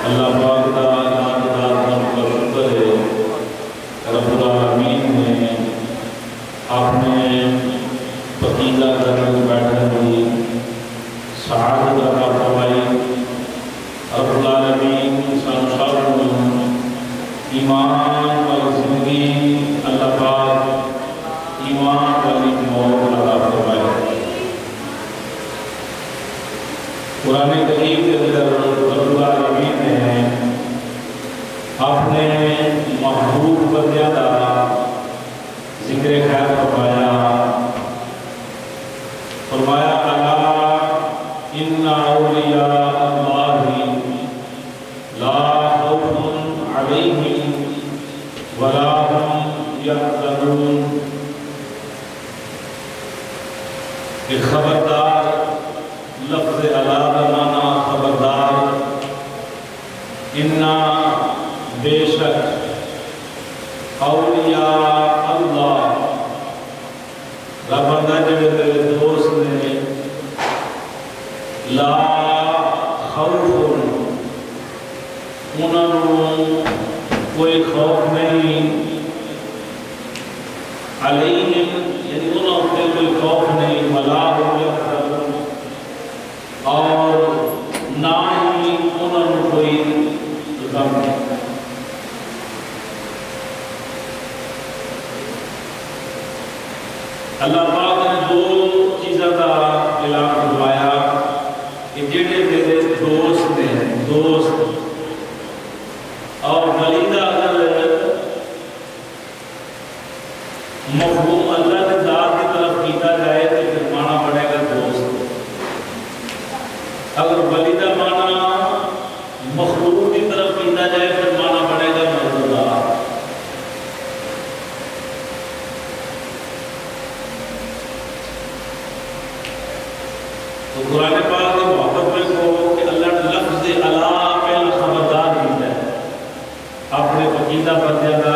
اللہ پاک دا نام کا شکر ہے، رب العالمین نے اپنے پتیلا گھر بیٹھنے کی سعادت عطا فرمائی۔ رب العالمین انسان سب ایمان والی زندگی اللہ پاک ایمان والی موت عطا فرمائے۔ قرآن کریم کے اندر رب العالمین نے اپنے محبوب بندیاں کا ذکر خیر فرمایا الا ان اولیاء اللہ لا خوف علیہم ولا هم یحزنون۔ کہ خبردار، لفظ الا کا معنی خبردار، انا بے شک اولیاء اللہ رب جڑے میرے دوست نے لا خوف انہوں کوئی خوف نہیں علیہم یعنی انہوں پہ کوئی خوف نہیں ولا هم یحزنون اور نہ ہی انہوں کوئی غم نہیں۔ اللہ پاک نے دو چیزوں کا اعلان فرمایا کہ جڑے میرے دوست نے، دوست اور ولیدہ اگر مفہوم اللہ کے ذات کی طرف کیتا جائے تو پھر معنی بنے گا دوست۔ اگر ولیدہ معنی مخلوق کی طرف کیتا جائے پھر معنی بنے گا موجودہ۔ تو قرآن پاک کی محبت میں کو کہ اللہ نے لفظ الا پہلا خبردار دیتا ہے اپنے عقیدہ بندیاں کا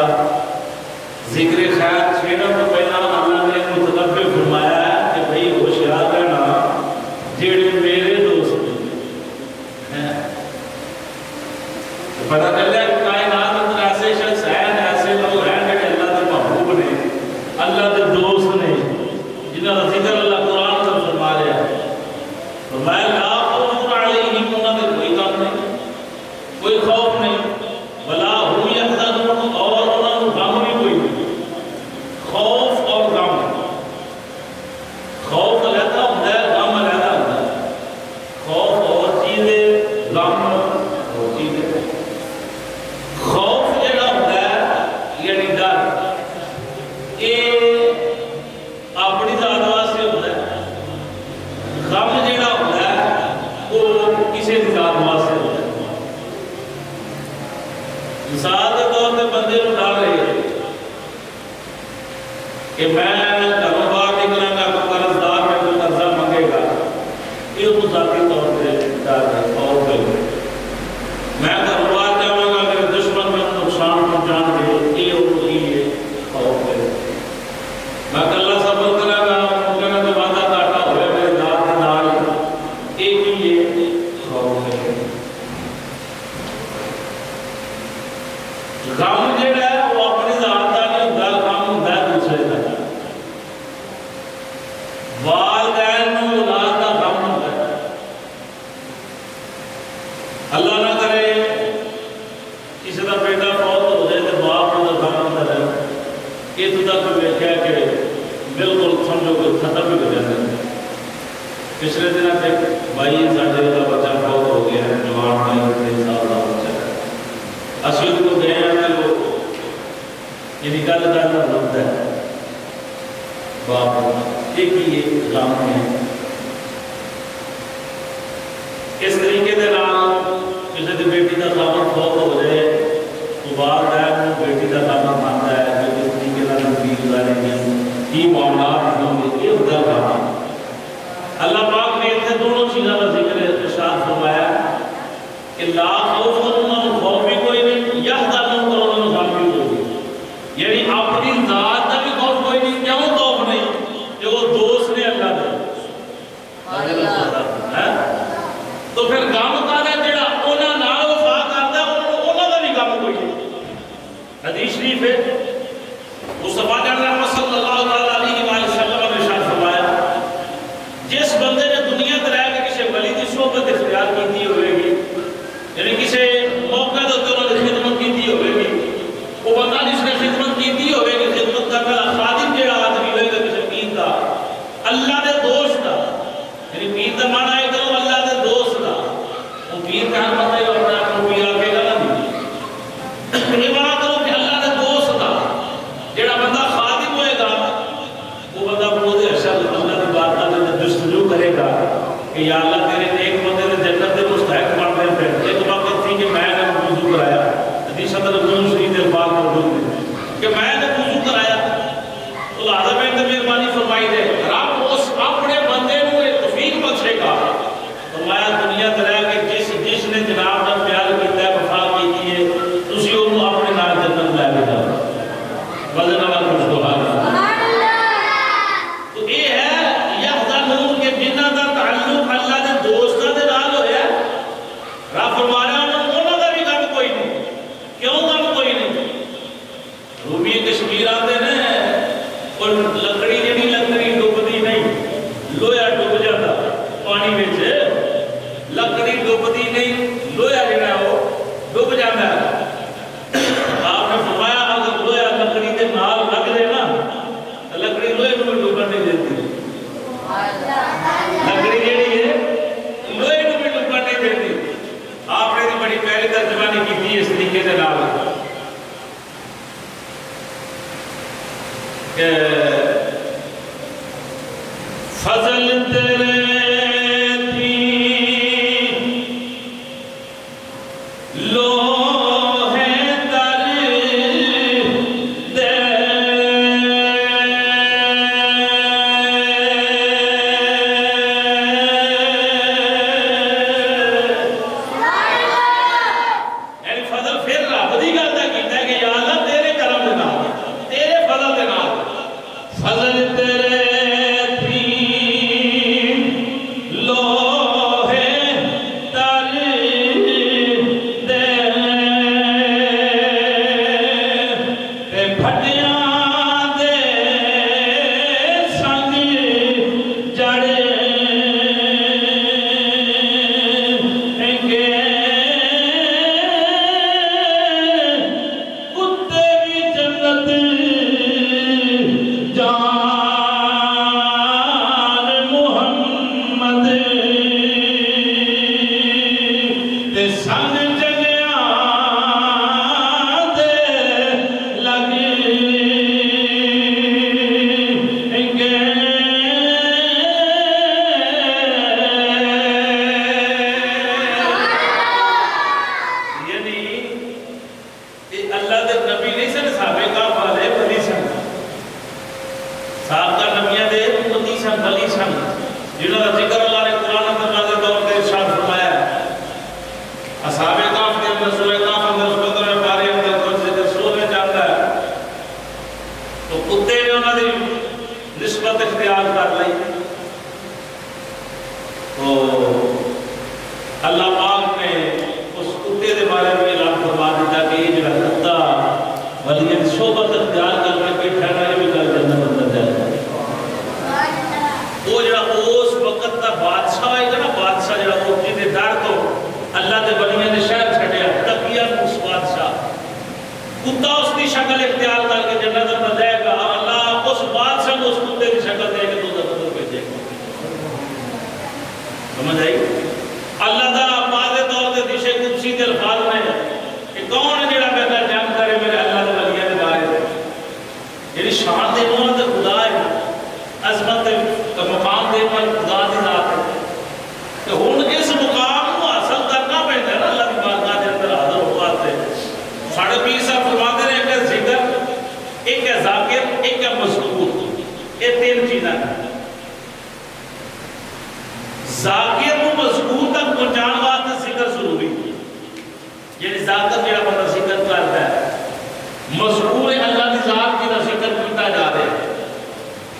ذکر خیر چھیڑا تو پہلا اللہ نے متنبع فرمایا ہے کہ بھئی ہوشیار رہنا جڑے میرے دوست ہیں۔ پتہ چل جائے کہ کائنات اندر ایسے شخص ہیں، ایسے لوگ ہیں کہ اللہ کے محبوب نے، اللہ کے دوست نے، جنہاں کا ذکر اللہ قرآن میں فرما رہا ہے۔ فرمایا لا خوف علیہم، انہاں نے کوئی غم نہیں، کوئی خوف نہیں، ولا هم یحزنون اور انہاں کو غم بھی کوئی نہیں۔ خوف اور غم، خوف علیحدہ ہوتا ہے، غم علیحدہ ہوتا ہے۔ خوف اور چیز ہے، غم اور چیز ہے۔ خوف جڑا ہوتا ہے یعنی ڈر، یہ اپنی ذات واسطے ہوتا ہے۔ غم جڑا ہوتا ہے وہ کسی کی ذات واسطے ہوتا ہے۔ مثال کے طور پہ بندے کو ڈر رہے کہ میں گھروں باہر نکلاں گا کوئی قرض دار میں کوئی قرضہ مانگے گا، یہ تو ذاتی طور پہ ڈر ہے۔ اور پھر میں گھروں باہر جاؤں گا میرے دشمن میں نقصان پہنچان دے، یہ اور یہ خوف ہے۔ میں کلہ سفر کروں گا ممکن ہے کہ وعدہ گھاٹا ہوئے میرے ذات کے نال، ایک ہی یہ خوف ہے۔ غم جڑا ہے وہ اپنی ذات کا نہیں ہوتا، غم ہوتا ہے دوسرے کا۔ والدین کو اولاد کا غم ہوتا ہے۔ اللہ نہ کرے کسی کا بیٹا فوت ہو جائے تو باپ کا غم ہوتا ہے، یہ تو تک ویکھیا کہ بالکل سمجھو کہ ختم ہی ہو جاتا ہے۔ پچھلے دنوں تک بھائی ساڈے کا بچہ فوت ہو گیا ہے، جوان بھائی 3 سال کا بچہ ہے۔ اسی کو گئے ہیں تو یعنی گل کرنا لگتا ہے باپ ایک ہی ایک غم ہے۔ اس طریقے کے نام کسی کی بیٹی کا خامن فوت ہو جائے تو والدین کو بیٹی کا خامن مانتا ہے کہ اس طریقے کا زندگی گزارے گی، کی معاملات ہوں گے، یہ ہوتا ہے غم۔ اللہ پاک نے اتنے دونوں چیزوں کا ذکر ارشاد فرمایا کہ لا خوف، انہوں خوف بھی کوئی نہیں، یحزنون اور انہوں غم بھی کوئی نہیں، یعنی اپنی ذات کا بھی خوف کوئی نہیں۔ کیوں خوف نہیں؟ کہ وہ دوست نے اللہ دے، تشریف ہے مصطفیٰ جان رحمت صلی اللہ علیہ وآلہ وسلم نے ارشاد فرمایا جس بندے نے دنیا تے رہ کے کسی ولی دی صحبت اختیار کیتی ہوئے گی یعنی کسی موقع دے تے انہوں نے خدمت کیتی ہوئے گی وہ بندہ جس نے خدمت کیتی ہوئے گی خدمت کرنے والا خادم جڑا آدمی ہوئے گا کسی پیر دا اللہ دے دوست دا یعنی پیر دا معنی ہے کہ اللہ دے دوست دا وہ پیر کہاں بندے گا اپنے آپ کو پیر آکے گا نہیں یہ معنی کرو کہ اللہ دے دوست دا جڑا بندہ خادم ہوئے گا وہ بندہ بہت ارشد اللہ دی بارگاہ میں جستجو کرے گا کہ یا اللہ تیرے ایک بندے نے جنت دے مستحق بن رہے تھے ایک وقت تھی کہ میں نے وضو کرایا حدیث اندر نبوی شریف الفاظ موجود ہیں کہ میں نے وضو کرایا تو لہذا میں نے مہربانی فرمائی دے رب اس اپنے بندے کو ایک توفیق بخشے گا فرمایا دنیا تے رہ کے جس نے جناب نال پیار کیتا ہے وفا کیتی ہے تسی اونوں اپنے نال جنت لے کے جاؤ وزن والا کچھ سبحان اللہ تو یہ ہے یحزنون کہ جنہاں دا تعلق اللہ دے دوستاں دے نال ہویا ہے رب فرما رہا ہے انہاں دا بھی غم کوئی نہیں کیوں غم کوئی نہیں رومی کشمیر آتے ہیں اور لکڑی جڑی لکڑی ڈوبدی نہیں لویا ڈوب جاتا پانی وچ لکڑی ڈوبدی نہیں لویا جڑا وہ ڈوب جاتا ہے آپ نے فرمایا اگر لویا لکڑی کے نال لگ دے نا تو لکڑی لوہے کو بھی ڈوبن نہیں دیتی لکڑی جڑی ہے لوہے کو بھی ڈوبن نہیں دیتی آپ نے بڑی پہلی ترجمانی کی اس طریقے سے نال کہ فضل تیرے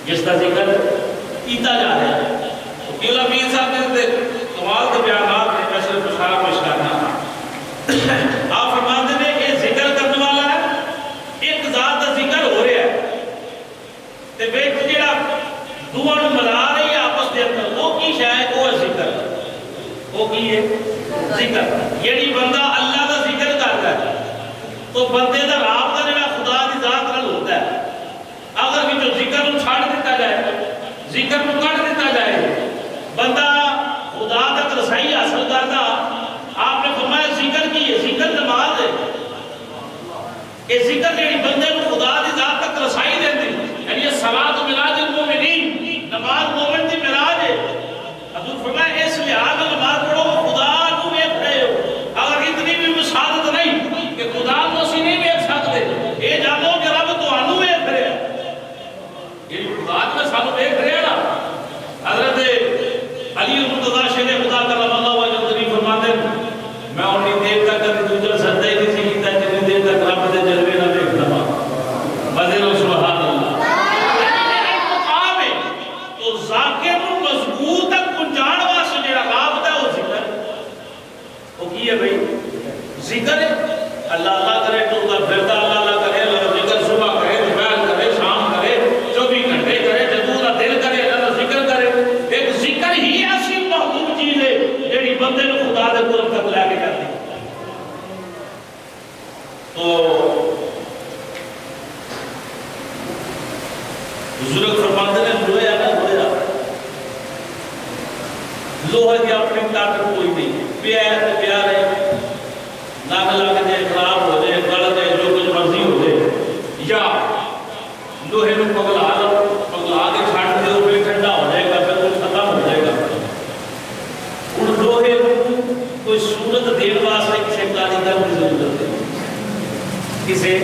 جس کا ذکر کیتا جا رہا ہے تو کیلا پیر صاحب نے کمال کے بیانات میں اشرف اشارہ پیش کرنا آپ فرماتے ہیں کہ ذکر کرنے والا ہے ایک کی ہے ذکر. یعنی بندہ اللہ کا ذکر کرتا ہے تو بندے کا رابطہ جڑا خدا کی ذات نال ہوتا ہے. اگر بھی جو ذکر نو چھڑ دیتا جائے, ذکر نو کٹ دیتا جائے, بندہ خدا تک رسائی حاصل کرتا. آپ نے فرمایا ذکر کی ہے, ذکر نماز ہے. یہ ذکر جڑی بندے کو خدا کی ذات تک رسائی دیتی, یعنی یہ صلاۃ ملاج المومنین, نماز مومن کی ملاج ہے. حضور فرمایا اس لحاظ نماز پڑھو خدا کو دیکھ رہے ہو. اگر اتنی بھی مساعدت نہیں کہ خدا کو اسی نہیں دیکھ سکتے, یہ جانو کہ رب تانوں دیکھ رہے ہیں. یہ خدا نے سانوں دیکھ رہے ہیں نا. حضرت علی المرتضیٰ شیر خدا کرم اللہ وجہ تشریف فرماتے ہیں, میں اونی دیر تک کبھی دوسرا سجدہ ہی نہیں سی کیتا جتنی دیر تک رب دے جلوے نہ دیکھتا ہوں. بدر سبحان اللہ. مقام ہے تو ذاکر کو مضبوط تک پہنچان واسطے جڑا رابطہ ہے وہ ذکر. وہ کی ہے بھائی؟ ذکر ہے. اللہ اللہ کرے ٹرتا پھرتا, اللہ اللہ کرے, اللہ ذکر صبح کرے, دوپہر کرے, شام کرے, 24 گھنٹے کرے, جدوں دا دل کرے اللہ ذکر کرے. ایک ذکر ہی ایسی محبوب چیز ہے جڑی بندے کو خدا دے قرب تک لے کے جاتی. تو بزرگ فرماتے ہیں لوہے آنا لوہے آنا, لوہے کی اپنی طاقت کوئی نہیں. پیار ہے پیار ہے, ناک لگ جائے, خراب ہو جائے, گل جائے, جو کچھ مرضی ہو جائے, یا لوہے کو پگلا لو, پگلا کے چھٹ دو, پھر ٹھنڈا ہو جائے گا, پھر وہ ختم ہو جائے گا. اور لوہے کوئی صورت دین واسطے کسی کاریگر کی ضرورت ہے, کسی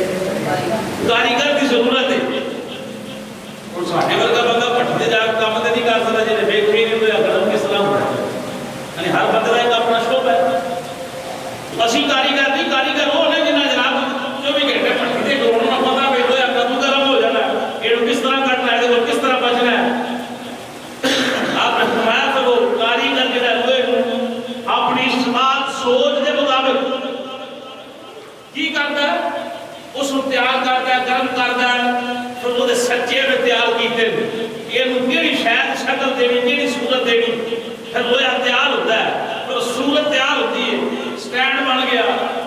کاریگر کی ضرورت ہے. اور ساڈے ورگا بندہ بھٹتے جا کے کام تے نہیں کر سکتا جے ویکھے نہیں ہویا قدم کس طرح ہونا. یعنی ہر بندے کا ایک اپنا شعبہ ہے. اسی کاریگر نہیں, کاریگر وہ نے جنہیں جناب 24 گھنٹے بھٹتے ڈھونڈ نہ پتا بھی ہویا کدو گرم ہو جانا ہے, یہ کس طرح کٹنا ہے, دیکھو کس طرح بچنا ہے. آپ نے فرمایا کہ وہ کاریگر جڑا ہوئے اپنی استعمال سوچ دے مطابق کی کرتا ہے, اس کو تیار کرتا ہے, گرم کرتا ہے, پھر وہ سچے میں تیار کیتے یہ کیڑی شاید شکل دینی, کیڑی صورت دینی, پھر لوہا تیار ہوتا ہے, پھر صورت تیار ہوتی ہے. سٹینڈ بن گیا,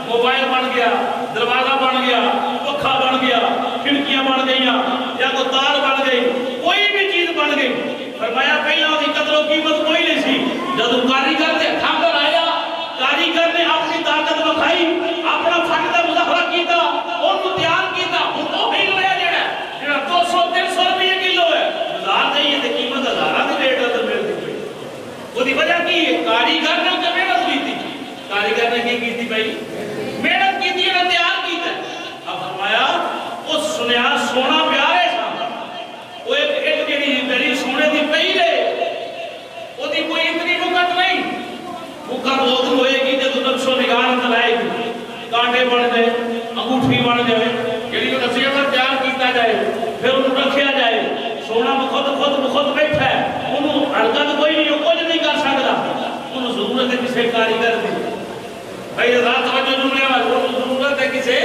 موبائل بن گیا, دروازہ بن گیا, پکھا بن گیا, کھڑکیاں بن گئیاں, یا کوئی تار بن گئی, کوئی بھی چیز بن گئی. فرمایا پہلا اس کی قدر و قیمت کوئی نہیں سی. جب کاریگر نے ہاتھ کر آیا, کاریگر نے اپنی طاقت بکھائی, اپنا فن کا مظاہرہ کیتا, ان کو تیار کیتا. ہن تو ہی لویا جڑا 200-300 روپے کلو ہے, بازار جائیے تے قیمت ہزاراں دی ریٹ تے ملدی پئی. اودی وجہ کی ہے؟ کاریگر نے تے محنت کیتی. کاریگر نے کی کیتی بھائی؟ محنت کیتی ہے, تیار کیتا. اب فرمایا او سنیا سونا پیار ہے سا, وہ ایک جڑی میری سونے دی پئی لے, اودی کوئی اتنی مکت نہیں. مکت وہ ہوئے گی جب نقش و نگار چلائے گی, کانٹے بن جائے, انگوٹھی بن جائے, جڑی کو نصیحت پر تیار کیتا جائے, پھر انہوں رکھیا جائے. سونا خود بیٹھا ہے, انہوں حرکت کوئی نہیں, وہ کچھ نہیں کر سکتا. انہوں ضرورت ہے کسی کاریگر دی. بھائی رات توجہ جملے والے, انہوں ضرورت ہے کسی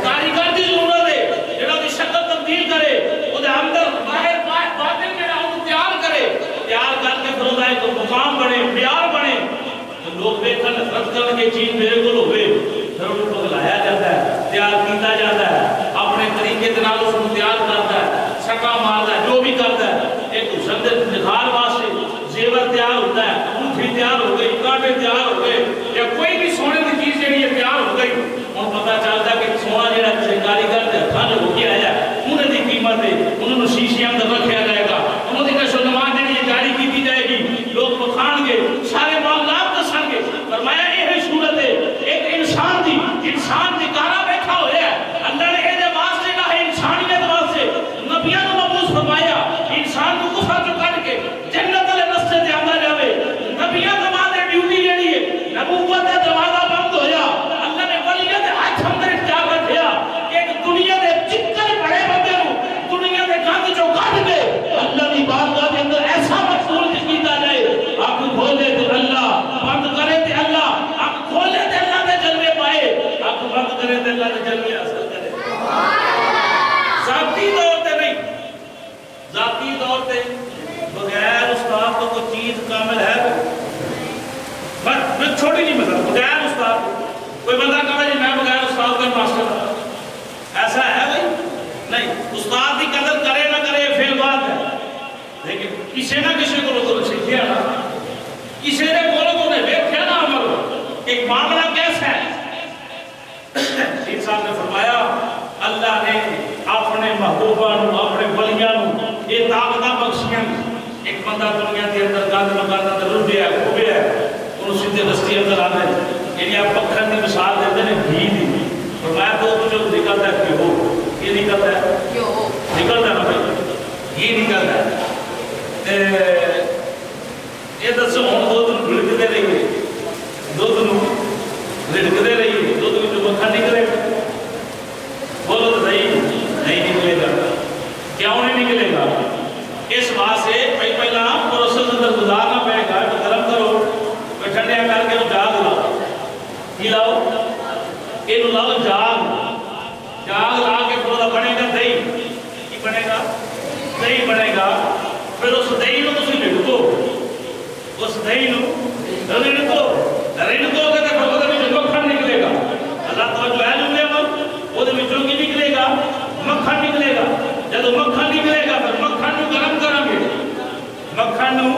کاریگر دی ضرورت ہے جڑا دی شکل تبدیل کرے, وہ دے اندر باہر باطن جڑا انہوں تیار کرے, تیار کر کے پھر وہ ایک مقام بنے, پیار بنے. لوگ دیکھن نفرت کرن کے چیز میرے کو ہوئے, پھر انہوں کو لایا جاتا ہے, تیار کیتا جاتا ہے, اپنے طریقے کے نال اس کو تیار کرتا ہے, سکا مارتا ہے, جو بھی کرتا ہے. ایک حسن دے نکھار واسطے زیور تیار ہوتا ہے, انگوٹھی تیار ہو گئی, کانٹے تیار ہو گئے, یا کوئی بھی سونے کی چیز جڑی ہے تیار ہو گئی. ہن پتہ چلتا کہ سونا جڑا کسی کاریگر دے ہتھاں جو ہو کے آیا, انہاں دی قیمت ہے, انہاں نوں شیشیاں اندر رکھیا جائے گا, انہاں دی نشو و نما جڑی جاری کیتی جائے گی, لوگ بخان گے, سارے معاملات دسن گے. فرمایا یہ صورت ہے ایک انسان دی, انسان دی کارا بیٹھا ہوا ہے. اللہ نے یہ واسطے نہ ہے انسانیت واسطے نبیوں کو مبعوث فرمایا, انسان کو کفر چ کر کے جنت والے راستے تے آندا جاوے. نبیوں کے بعد ڈیوٹی جڑی ہے, نبوت کا دروازہ بند ہویا, اللہ نے ولیوں دے ہاتھ اندر اختیار رکھیا کہ ایک دنیا دے چکر بڑے بندے نوں دنیا دے گند چوں کڈ کے اللہ دی بارگاہ دے اندر ایسا مقبول کیتا جائے. اکھ کھولے تے اللہ, بند کرے تے اللہ, اکھ کھولے تے اللہ دے جلوے پائے, اکھ بند کرے تے اللہ دے جلوے حاصل کرے. ذاتی طور تے نہیں, ذاتی طور تے بغیر استاد کو کوئی چیز کامل ہے. بس بغیر استاد کوئی بندہ کہے جی میں بغیر استاد کا ماسٹر، ایسا ہے بھائی؟ نہیں، استاد کی قدر کرے نہ کرے پھر بات ہے، لیکن کسی نہ کسی کو تو سیکھے نا، کسی نے بولو تو نے دیکھا نا عمل ایک معاملہ کیسا ہے۔ انسان نے فرمایا اللہ نے اپنے محبوباں اپنے ولیاں یہ طاقتاں بخشیاں۔ ایک بندہ دنیا کے اندر گند مکان اندر رجھیا ہے کھوبیا ہے، انہوں سیدھے رستے اندر آتے ہیں، یعنی آپ پکھن کی مثال دیتے ہیں گھی دی، فرمایا تو جو نکلتا ہے کہ ہو یہ نکلتا ہے نکلتا ہے نا بھائی یہ نکلتا ہے۔ یہ دسو ہوں دودھ رڑکتے رہیے، دودھ رڑکتے رہیے، دودھ میں جو مکھن نکلے بولو تو صحیح نہیں نکلے گا۔ کیوں نہیں نکلے گا؟ اس بات سے پہلا پروسیس اندر گزارنا پڑے گا تو گرم کرو، ٹھنڈیا کر کے جاگ لاؤ، کی لاؤ یہ لاؤ جاگ لا کے پھر بنے گا دہی، کی بنے گا؟ دہی بنے گا۔ پھر اس دہی کو تسی رڑکو، اس دہی کو رڑکو گے تو پھر وہ مکھن نکلے گا۔ اللہ توجہ ہے جو وہ کی نکلے گا مکھن نکلے گا۔ جب مکھن نکلے گا پھر مکھن نو گرم کریں گے، مکھن نو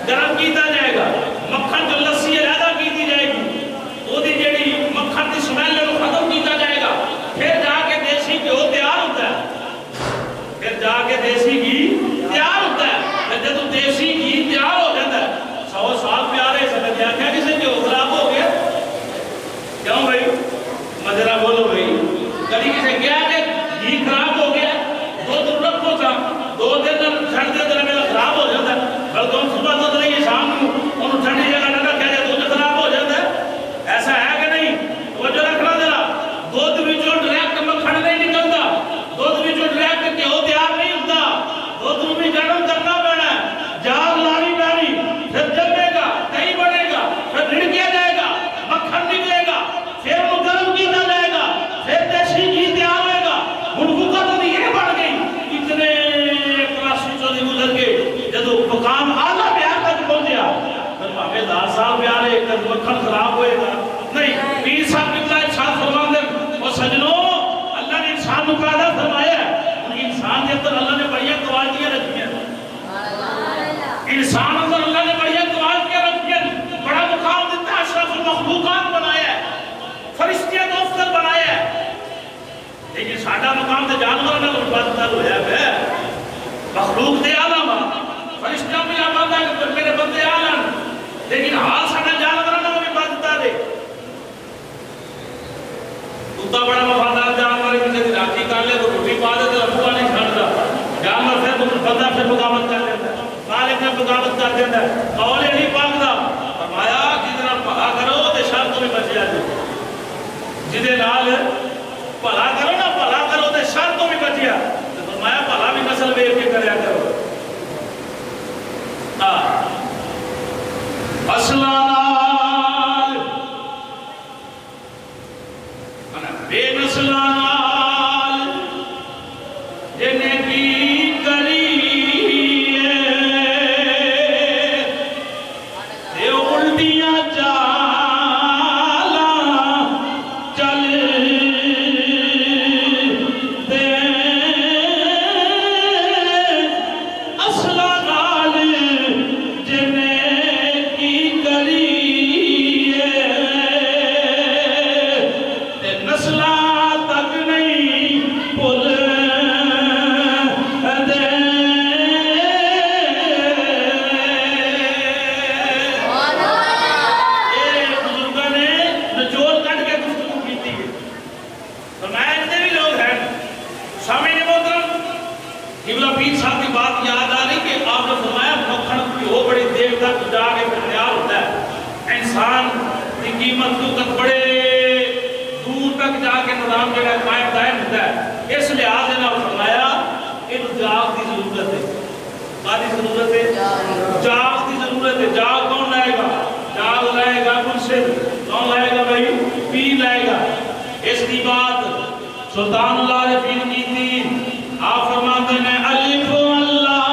گرم کیتا جائے گا، مکھن جو لسی علیحدہ کیتی جائے گی، وہ دی جڑی مکھن دی سمیل کو ختم کیتا جائے گا، پھر جا کے دیسی گھیو تیار ہوتا ہے، پھر جا کے دیسی گھی تیار ہوتا ہے۔ پھر جب دیسی گھی تیار ہو جاتا ہے 100 سال پیارے سمجھ جا کے کسی گھیو خراب ہو گیا، کیوں بھائی مجرا بولو بھائی، کبھی کسی کیا کہ گھی خراب ہو گیا دودھ رکھو تھا 2 دن چھڑ دے دن میں خراب ہو جاتا ہے، بلکہ ہم صبح دودھ لئیے شام کو انہوں ٹھنڈی جگہ نہ رکھا جائے دودھ خراب ہو جاتا ہے۔ ایسا ہے کہ نہیں؟ وہ جو رکھنا دینا دودھ بھی جو ڈریکٹ مکھن نہیں نکلتا، دودھ بھی جو ڈریکٹ گھیو تیار نہیں ہوتا، دودھ بھی گرم کرنا پڑنا ہے، جاگ لانی پڑی، پھر جمے گا، دہی بنے گا، پھر رڑکیا جائے گا، مکھن نکلے گا، پھر وہ گرم کیتا جائے گا، پھر دیسی گھی تیار ہوئے گا۔ منفقہ تو یہ بڑھ گئی اتنے کلاسی چودی گزر کے جب مقام آدھا بیار تک پہنچیا پھر ہمیں 10 سال بیارے کد مکھن خراب ہوئے گا نہیں۔ پیر صاحب کتنا ارشاد فرمان دے وہ سجنوں اللہ نے انسان کو پیدا فرمایا ہے، انسان کے اندر اللہ نے بڑی کوالٹیاں رکھی ہیں، انسان اندر اللہ نے بڑی کوالٹیاں رکھی ہیں، بڑا مقام دیتا ہے، اشرف المخلوقات بنایا ہے، فرشتیاں کو افضل بنایا ہے، لیکن ساڈا مقام تے جانوراں نال مبادلہ ہویا ہے، مخلوق دے عالم فرشتیاں بھی آباد ہے کہ میرے بندے عالم، لیکن حال ساڈا جانوراں نال مبادلہ دے۔ کتا بڑا وفادار جانور کسی دی راکھی کر لے تو روٹی پا دے تو ابو نہیں چھڑدا، جانور پھر بندہ پھر بغاوت کر دیتا ہے، مالک نے بغاوت کر دیتا ہے، قول نہیں پاک دا فرمایا جدے بھلا کرو تے شر تو بھی بچ جائے، جدے نال بھلا کرو نا بھلا کرو تے شر تو بھی بچیا، تے فرمایا بھلا بھی نسل ویکھ کے کریا کرو۔ اصلاً بے نسلاں جنہیں کی کری دے الٹیاں چالا چل دے اصلاً جنہیں کی کری انسان کی قیمت تو بڑے دور تک جا کے نظام جڑا قائم دائم ہوتا ہے، اس لحاظ سے فرمایا ان جاگ کی ضرورت ہے، کاری ضرورت ہے، جاگ کی ضرورت ہے۔ جاگ کون لائے گا؟ جاگ لائے گا مرشد، کون لائے گا بھائی؟ پیر لائے گا۔ اس کی بات سلطان اللہ نے پیر کی تھی، آپ فرماتے ہیں الف اللہ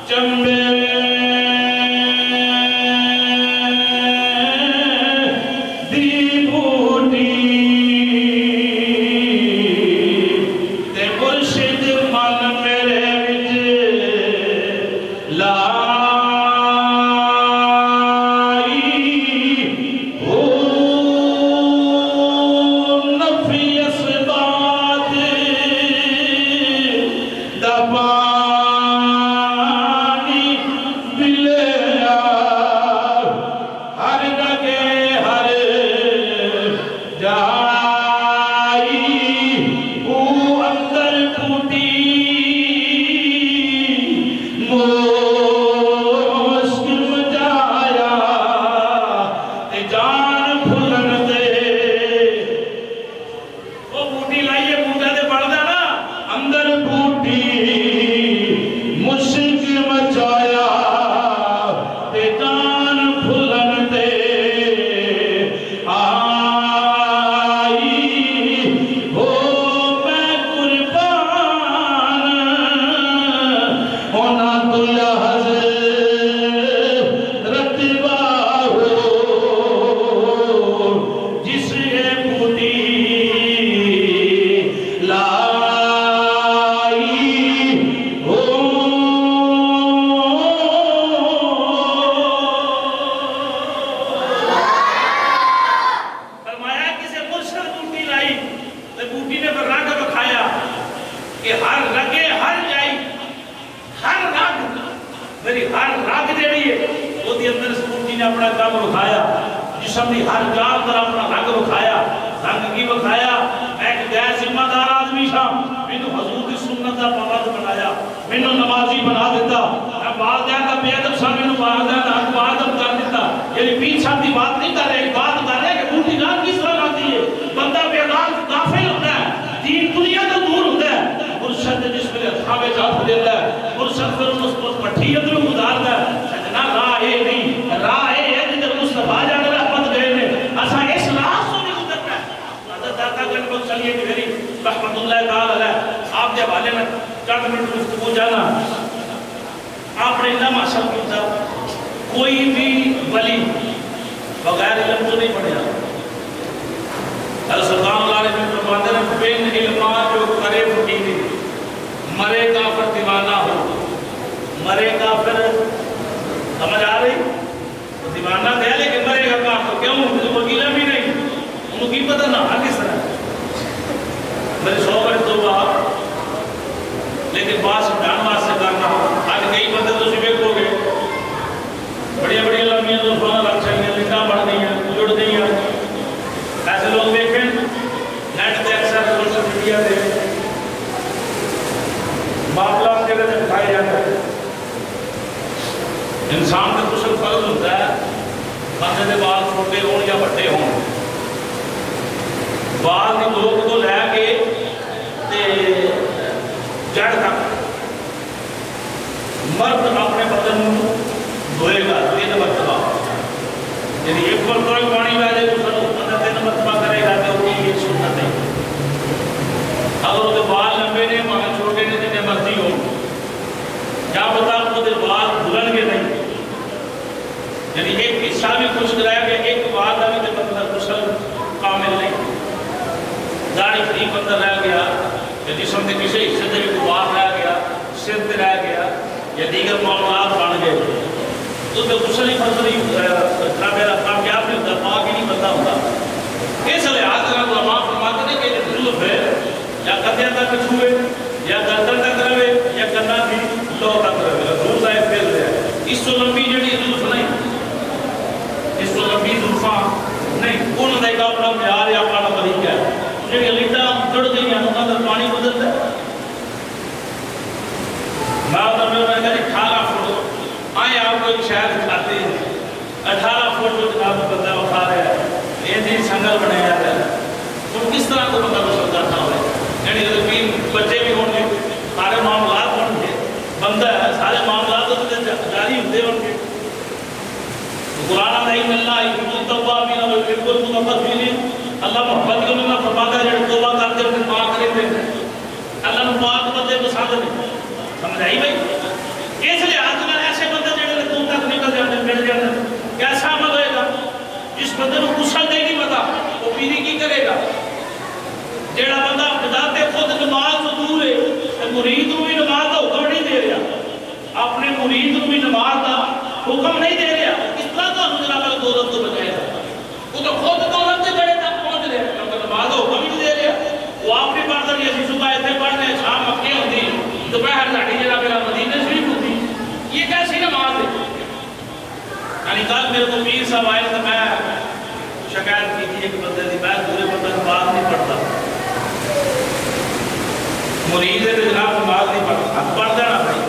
چمبے جان بھولن دے وہ بوٹی لائیے بوٹے دے بڑھدا نا اندر بوٹی مشک مچایا تے جان بھولن دے آئی ہو میں قربان ہونا تو لحظ اپنا کام رکھایا جسم دی ہر جان پر اپنا رنگ رکھایا رنگ کی بکھایا میں ایک غیر ذمہ دار آدمی تھا میں تو حضور کی سنت کا پابند بنایا میں نے نمازی بنا دیتا میں والدین کا بے ادب سا میں نے والدین کا حق ادب کر دیتا یعنی پیچھے کی بات نہیں کر رہے بات کر رہے کہ بوٹی جان کس طرح آتی ہے بندہ بیدار غافل ہوتا ہے دین دنیا تو دور ہوتا ہے مرشد جس میں اصحاب جات دیتا ہے مرشد پھر اس کو پٹھیت میں گزارتا ہے سجنا راہ نہیں راہ مصطفیٰ جان رحمت گئے نے اسا اس راہ سے نہیں گزرنا ہے حضرت داتا گنج بخش علی میری رحمت اللہ تعالی علیہ آپ کے حوالے میں چند منٹ گفتگو جانا آپ نے اتنا ماشاء اللہ کوئی بھی ولی بغیر علم تو نہیں پڑھا حضرت سلطان اللہ علیہ وسلم فرماتے ہیں بن علما جو کرے فقیری مرے کافر دیوانہ ہو مرے کافر سمجھ آ رہی دیوانہ دیا لیکن مرے گا کافر کیوں مجھے وکیلہ بھی نہیں انہوں کی پتہ نہ کس طرح میرے 100 بار توبہ لیکن بات سمجھان بات سے کرنا آج کئی بندے تو سبے کو گئے بڑی بڑی لمبیاں تو سونا لگ چاہیے لکھا بڑھ گئی ہیں جڑ گئی ہیں ایسے لوگ دیکھیں نیٹ پہ اکثر سوشل میڈیا دے معاملات کے لئے دکھائے جاتے ہیں انسان کا کچھ فرض ہوتا ہے بندے دے بال چھوٹے ہون یا بڑے ہون بال کی لوگ کو لے کے جڑ تک مرد اپنے بدن دھوئے گا 3 مرتبہ یعنی ایک مرتبہ پانی لے جائے تو 3 مرتبہ کرے گا تو یہ سنت ہے اگر وہ بال لمبے نے مگر چھوٹے نے جتنے مرضی ہو کیا پتا وہ بال بھولن گے نہیں یعنی ایک حصہ بھی خوش کرایا کہ ایک بات ابھی تو بندہ غسل کامل نہیں داڑھی فری بندہ رہ گیا یا جسم کے کسی حصے سے بھی بال رہ گیا سر پہ رہ گیا یا دیگر معاملات بن گئے تو غسل ہی فرض نہیں میرا کامیاب نہیں ہوتا پاک ہی نہیں بندہ ہوتا اس لحاظ اگر علماء فرماتے ہیں کہ ظلم ہے یا کندھے تک چھوئے یا گردن تک رہے یا کنا بھی لو تک رہے روز آئے پھیل رہے اس تو لمبی جڑی ظلم نہیں اس کو لمبی ظلفاں نہیں کون دے گا اپنا معیار یا اپنا طریقہ ہے جڑی لیٹا جڑ گئی ہیں انہوں نے پانی بدلتا ہے میں کہا 18 فٹ آئے آپ کو ایک شہر دکھاتے ہیں 18 فٹ جو جناب بندہ اٹھا رہا ہے یہ جی سنگل بنے جاتا ہے وہ کس طرح کو بندہ کو سمجھاتا ہو یعنی تین بچے بھی ہوں گے سارے معاملات ہوں گے بندہ ہے سارے معاملات جاری ہوتے ہوں گے قرآن علیہ اللہ یحب التوابین و یحب المتطہرین اللہ محبت کے اللہ فرماتا ہے جڑے توبہ کرتے ہیں پاک کرتے ہیں اللہ نے پاک بندے پسند نہیں سمجھ آئی بھائی اس لحاظ میں ایسے بندے جڑے دور تک نکل جاتے ہیں مل جاتے ہیں کیسا عمل ہوئے گا جس بندے کو غسل نہیں پتا وہ پیری کی کرے گا جڑا بندہ بذات خود نماز تو دور ہے مرید کو بھی نماز کا حکم نہیں دے رہا اپنے مرید کو بھی نماز کا حکم نہیں دے رہا کس طرح تو جناب دولت تو بچائے گا وہ تو خود دولت سے بڑے تک پہنچ رہے ہیں کیونکہ نماز کا حکم ہی نہیں دے رہا وہ آپ نے پڑھتا نہیں اسی صبح اتنے پڑھنے شام مکے ہوتی دوپہر ساڑھی جناب میرا مدینے شریف ہوتی یہ کیسی نماز ہے یعنی کل میرے کو پیر صاحب آئے تو میں شکایت کی تھی ایک بندے دی میں دوسرے بندے نماز نہیں پڑھتا مرید ہے جناب نماز نہیں پڑھتا اب پڑھ دینا بھائی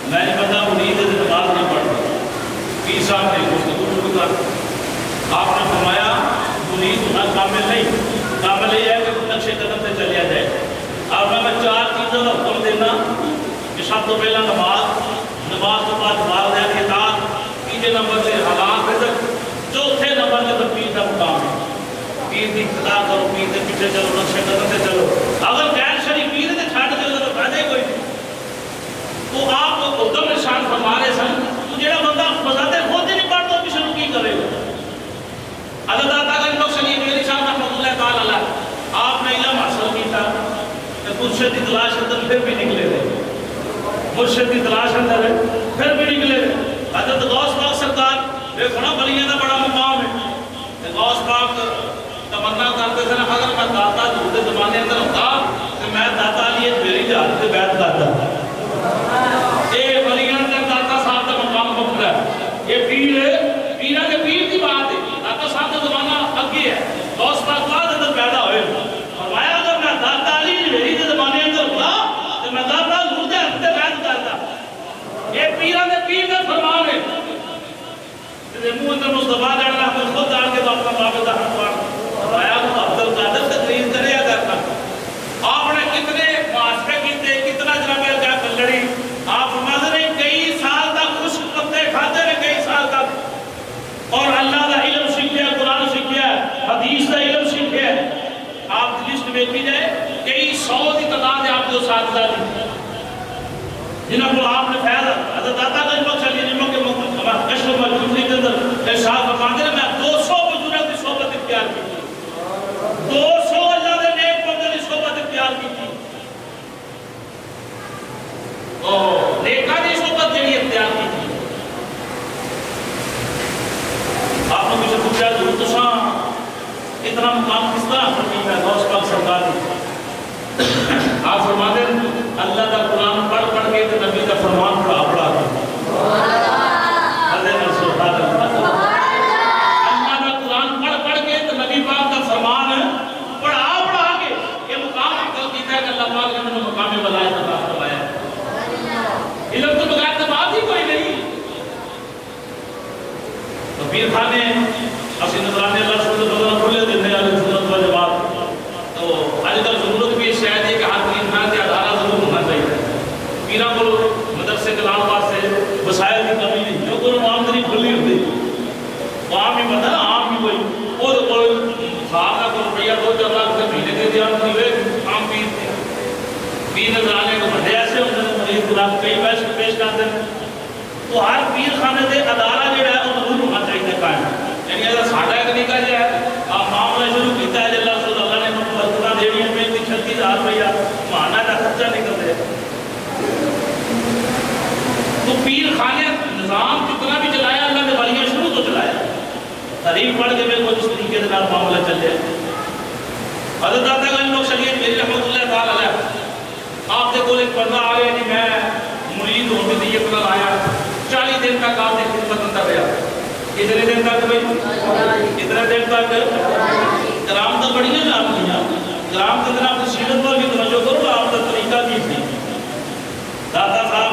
میں نے بندہ مرید ہے نماز نہیں پڑھتا پیر صاحب نے گفتگو شروع کر آپ نے دینا کہ سب تو پہلا نماز تو بعد والدین کی اطاعت، تیجے نمبر سے حلال رزق، چوتھے نمبر سے تو پیر کا مقام ہے. پیر کی ابتدا کرو، پیر کے پیچھے چلو، نقشے قدم سے چلو. اگر غیر شریف پیر سے چھڈ دے تو فائدہ ہی کوئی نہیں. تو آپ ادھر نشان فرما رہے سن تو جہاں بندہ بذات خود ہی نہیں پڑھتا کسی کو کی کرے گا. حضرت داتا گنج بخش علی میری صاحب رحمۃ اللہ تعالی علیہ، آپ نے علم حاصل کیا، مرشد کی تلاش اندر پھر بھی نکلے رہے، مرشد کی تلاش اندر پھر بھی نکلے رہے. حضرت غوث پاک سرکار دیکھو نا ولیوں کا بڑا مقام ہے. غوث پاک تمنا کرتے تھے نا اگر میں داتا حضور کے زمانے اندر ہوتا تو میں داتا علی میری جہاد سے بیعت کرتا. یہ ولیوں کا داتا صاحب کا مقام مقبول ہے. یہ پیروں کے پیر کی بات ہے. داتا صاحب کا زمانہ اگے ہے، غوث پاک بعد اندر پیدا ہوئے. فرمایا اگر میں داتا علی میری کے زمانے اندر ہوتا تو میں داتا حضور کے ہاتھ سے بیعت کرتا. یہ پیروں کے پیر کا فرمان ہے. منہ اندر مصطفیٰ جانا ہے خود جان کے تو اپنا معاملہ حق پاک آیا تو عبد القادر تقریر کرے یا کرتا. آپ نے کتنے محاسبے کیتے، کتنا جناب کیا کلڑی. آپ فرماتے ہیں کئی سال تک خشک پتے کھاتے رہے، کئی سال تک، اور اللہ کا علم سیکھیا، قرآن سیکھیا، حدیث کا علم سیکھیا. آپ کی لسٹ دیکھی جائے کئی سو کی تعداد ہے آپ کو اساتذہ دی جنہوں کو آپ نے فیض. حضرت داتا گنج بخش علی علموں کے اشرف مجموعی کے اندر ارشاد فرماتے ہیں میں 200 بزرگوں کی صحبت اختیار کی تھی، 200 اللہ کے نیک بندوں کی صحبت اختیار کی تھی. اور نیکاں کی صحبت جڑی اختیار کی تھی. آپ نے مجھے پوچھا ضرور تساں اتنا مقام کس طرح فرمی ہے غوث پاک سرکار کی. آپ فرماتے ہیں اللہ کا قرآن پڑھ پڑھ کے نبی کا فرمان پڑھا پڑھا کے اللہ کا قرآن پڑھ پڑھ کے تو نبی پاک کا فرمان پڑھا پڑھا کے یہ مقام حاصل کیتا ہے کہ اللہ پاک نے انہوں مقام ولایت عطا فرمایا. علم تو بغیر تو بات ہی کوئی نہیں. تو پیر خانے اسی نظرانے اللہ سبحانہ وتعالی کھلے دینے والے سنت و جماعت. تو آج کل ضرورت بھی شاید ہے کہ ہر انسان کا ادارہ ضرور ہونا چاہیے. پیروں کو مدرسے چلانے واسطے وسائل کی کمی نہیں، جو کوئی آمدنی کھلی ہوتی وہاں بھی پتہ نا آپ بھی کوئی وہ سال کا کوئی روپیہ 2-4 لاکھ سے مہینے کے دیا ہوئے عام پیر نظرانے کو بڑے ایسے ہوتے ہیں مریض گلاس کئی پیسے پیش کرتے ہیں. تو ہر پیر خانے سے ادارہ جو ہے وہ ضرور ہونا چاہیے قائم. یعنی اگر ساڈا ایک طریقہ جو ہے آپ معاملہ شروع کیتا ہے اللہ صلی اللہ نے برکتاں دینی ہے 35,000 روپیہ مہانہ کا خرچہ نکلتے ہیں. تو پیر خانے نظام جتنا بھی چلایا اللہ نے والیاں شروع تو چلایا. تاریخ پڑھ کے میں کچھ اس طریقے سے معاملہ چلے. حضرت داتا گنج بخش علی میری رحمۃ اللہ تعالی علیہ آپ کے کول ایک بندہ آ گیا کہ میں مرید ہوں بھی نیت نہ لایا 40 دن تک آپ نے خدمت اندر رہا. کتنے دن تک بھائی؟ کتنے دن تک؟ گرام تو بڑی ہیں آپ کی گرام کے اندر آپ کی سیرت پر بھی توجہ کرو. آپ کا طریقہ بھی تھی داتا صاحب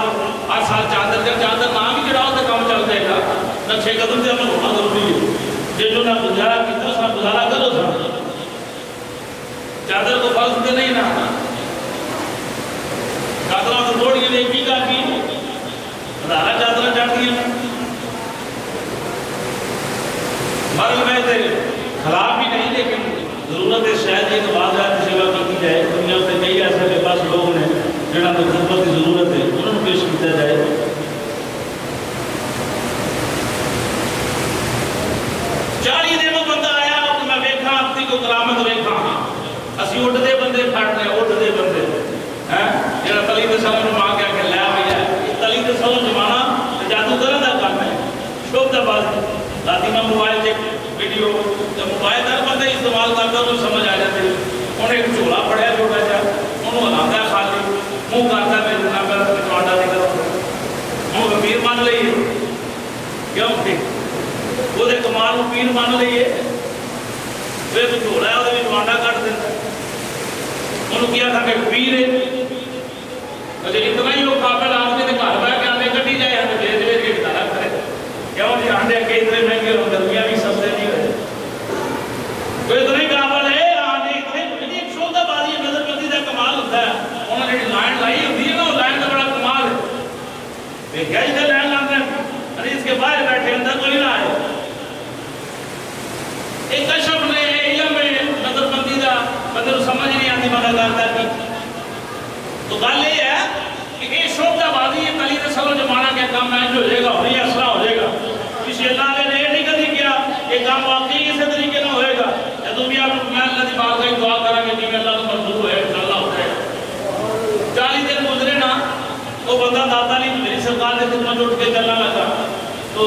ہر سال چادر نام ہی چڑھاؤ تو کام چل جائے گا. نقشے قدم سے عمل ہونا ضروری ہے. جو نہ گزارا کتنا سا گزارا کرو سا چادر کو فرض دے نہیں نہ چادر کو توڑ کے ایک ہی کافی ہزارہ چادر چڑھتی ہیں. مرل میں سے خراب بھی نہیں لیکن ضرورت ہے شاید یہ کہ بعض رات سیوا کی جائے. دنیا سے کئی ایسے کے پاس لوگ ہیں جنہوں کو خدمت کی ضرورت ہے انہوں نے پیش کیا جائے. بندہ آیا میں ویکھا اپنی کو کرامت ویکھا اسی اٹھتے بندے پھڑنے اٹھتے بندے جہاں تلی دے سلام ماں کے آ کے لیا ہوئی ہے. تلی دے سلام زمانہ جادو کرنے کا کام ہے. شوبدہ بازی راتی میں موبائل سے ویڈیو جب موبائل در بندے استعمال کرتا تو سمجھ آ جاتے. انہیں ایک جھولا پڑیا چھوٹا جا انہوں ہلاتا ہے خالی منہ کرتا ہے میرے نام پر پچھواڑا نہیں کرتا منہ پیر مان لئیے کیوں ٹھیک وہ دے کمال پیر مان لئیے پھر تو جھولا ہے وہ بھی پچھواڑا کٹ دیتا. انہوں کیا تھا کہ پیر ہے جب اتنا ہی وہ قابل آدمی نے گھر بہ کے آنے کٹی جائے ہمیں بھیج بھیج کے ادارہ کرے کیوں جی آنڈے کئی اتنے مہنگے ہوں گرمیاں بھی سستے نہیں ہوئے. وہ اتنے قابل ہے آنڈے اتنے ایک شوبدہ بازی نظر بندی کا کمال ہوتا ہے. انہوں نے لائن لائی ہوتی ہے نا ایک کشف نے علم میں نظر بندی دا بندے کو سمجھ نہیں آتی مگر کرتا ہے. تو گل یہ ہے کہ یہ شوبدہ بازی ہے کلی دے سلو جمانا کے کام میں جو ہو جائے گا اور یہ اصلہ ہو جائے گا. کسی اللہ نے یہ نہیں کدی کیا یہ کام واقعی اسے طریقے نہ ہوئے گا. جدو بھی آپ میں اللہ دی بات کا دعا کریں گے کہ اللہ کو منظور ہوئے انشاءاللہ ہو جائے گا. 40 دن گزرے نا وہ بندہ داتا نہیں میری سرکار نے خدمت اٹھ کے چلنا لگا تو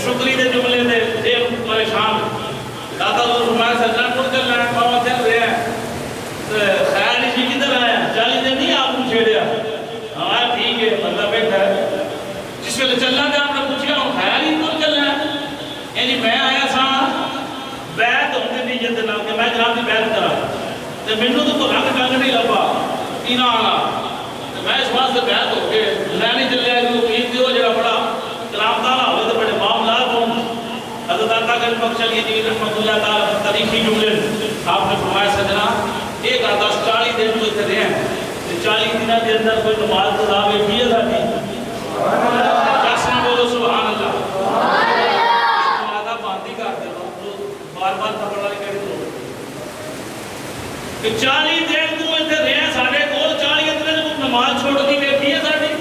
شکری دے جملے دے دیر پریشان داتا تو فرمایا سجنا پڑھ چل رہا ہے بابا چل رہے ہیں خیال نہیں کدھر آیا 40 دن نہیں آپ کو چھیڑیا. ہاں ٹھیک ہے بندہ بیٹھا ہے جس ویلے چلنا تھا آپ نے پوچھا ہوں خیال ہی کون چل رہا ہے. یعنی میں آیا سا بیعت ہوتے نیت دے نال کہ میں جناب دی بیعت کرا تے مینوں تو کوئی رنگ ڈنگ نہیں لبا اینا والا میں اس واسطے بیعت ہو کے لینی چلیا کہ امید دیو جڑا بڑا کلام تعالی ہوئے تے بڑے معاملات ہوں. حضرت عطا گنج بخش علی جی رحمۃ اللہ تعالی تاریخی جملے آپ نے فرمایا سجنا ایک آدھا 40 دن تو اتنے رہے ہیں 40 دنوں کے اندر کوئی نماز قضا بیٹھی ہے ساری قسم بولو سبحان اللہ مادہ باندھی کر دے بار بار تھپڑ والی کہڑی تو کہ 40 دن تو اتنے رہے ہیں سارے کول 40 دن نماز چھوڑ دی بیٹھی ہے ساری.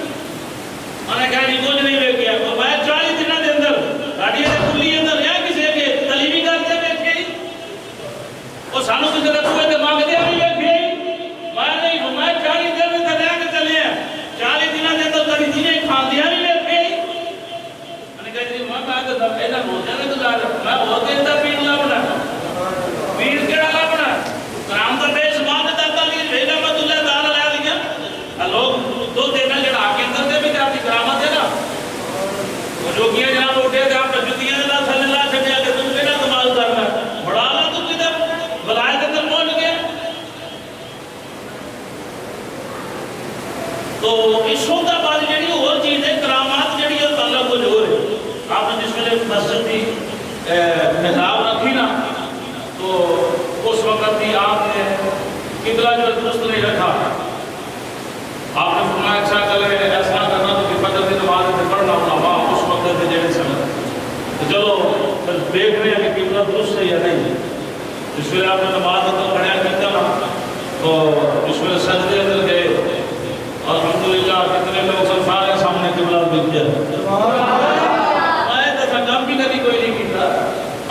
میں نے کہا جی کچھ نہیں ویک گیا تو میں 40 دنوں کے اندر ساری کلی اندر رہا کسی کے تعلیمی کرتے بیٹھے ہی وہ سانو کسی نے کوئے مانگتے بھی بیٹھے ہی میں نہیں میں 40 دن میں رہ کے چلے ہیں 40 دنوں کے اندر کبھی چیزیں کھاندیاں بھی بیٹھے ہی. میں نے کہا جی میں تو ایسا روزے میں گزار میں بہت دیر تک پیڑ لبنا پیڑ کیڑا لبنا کرام کا بے شمار نے داتا لی بھیجا مت اللہ تعالیٰ لیا لیا لوگ دو دینا جڑا آگے اندر دے بھی آپ کی کرامت ہے نا وہ جو کیا جناب اٹھے تھے آپ نے جتیاں اللہ صلی اللہ چھٹے آگے تم کے نا کمال کرنا بڑا اللہ تم کدھر بلائے کے اندر پہنچ گیا. تو اس شوقہ بات جڑی اور چیز ہے کرامات جڑی ہے تعالیٰ کو جو ہے آپ نے جس میں مسجد کی محراب رکھی نا تو اس وقت بھی آپ نے قبلہ جو درست نہیں رکھا آپ نے فرمایا اچھا کرے ایسا کرنا تو کہ فجر کی نماز میں پڑھنا ہونا وہاں اس وقت سے جڑے سمجھ تو چلو پھر دیکھ رہے ہیں کہ قبلہ درست ہے یا نہیں. اس وقت آپ نے نماز اندر پڑھیا کیتا نا تو اس وقت سجدے اندر گئے اور الحمدللہ کتنے لوگ سب سارے سامنے قبلہ دیکھ گیا کام بھی کبھی کوئی نہیں کیتا